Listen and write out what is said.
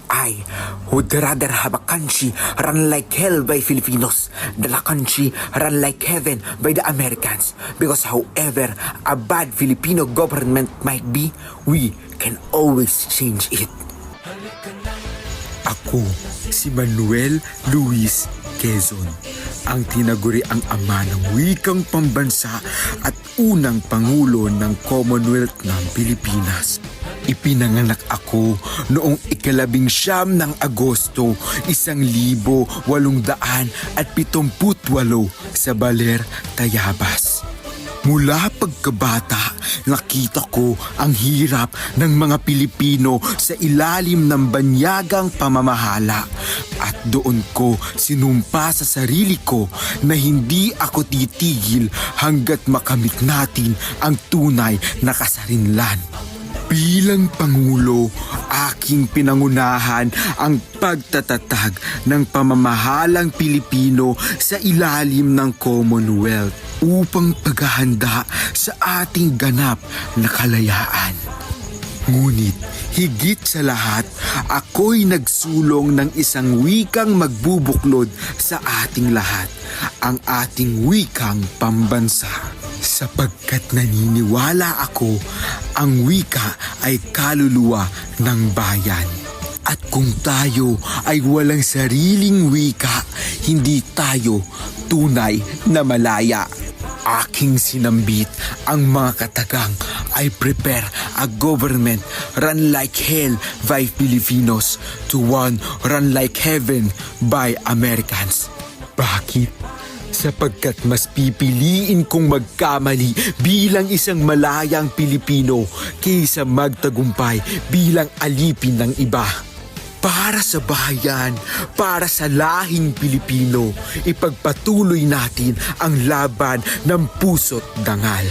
I would rather have a country run like hell by Filipinos than a country run like heaven by the Americans. Because however a bad Filipino government might be, we can always change it. Ako, si Manuel Luis Quezon, ang tinaguri ang ama ng wikang pambansa at unang pangulo ng Commonwealth ng Pilipinas. Ipinanganak ako noong 19 ng Agosto 1878 sa Baler, Tayabas. Mula pagkabata, nakita ko ang hirap ng mga Pilipino sa ilalim ng banyagang pamamahala at doon ko sinumpa sa sarili ko na hindi ako titigil hanggat makamit natin ang tunay na kasarinlan. Bilang Pangulo, aking pinangunahan ang pagtatatag ng pamamahalang Pilipino sa ilalim ng Commonwealth upang paghahanda sa ating ganap na kalayaan. Ngunit higit sa lahat, ako'y nagsulong ng isang wikang magbubuklod sa ating lahat, ang ating wikang pambansa. Sapagkat naniniwala ako, ang wika ay kaluluwa ng bayan. At kung tayo ay walang sariling wika, hindi tayo tunay na malaya. Aking sinambit ang mga katagang I prepare a government run like hell by Filipinos to one run like heaven by Americans. Bakit? Sapagkat mas pipiliin kong magkamali bilang isang malayang Pilipino kaysa magtagumpay bilang alipin ng iba. Para sa bayan, para sa lahing Pilipino, ipagpatuloy natin ang laban ng puso't dangal.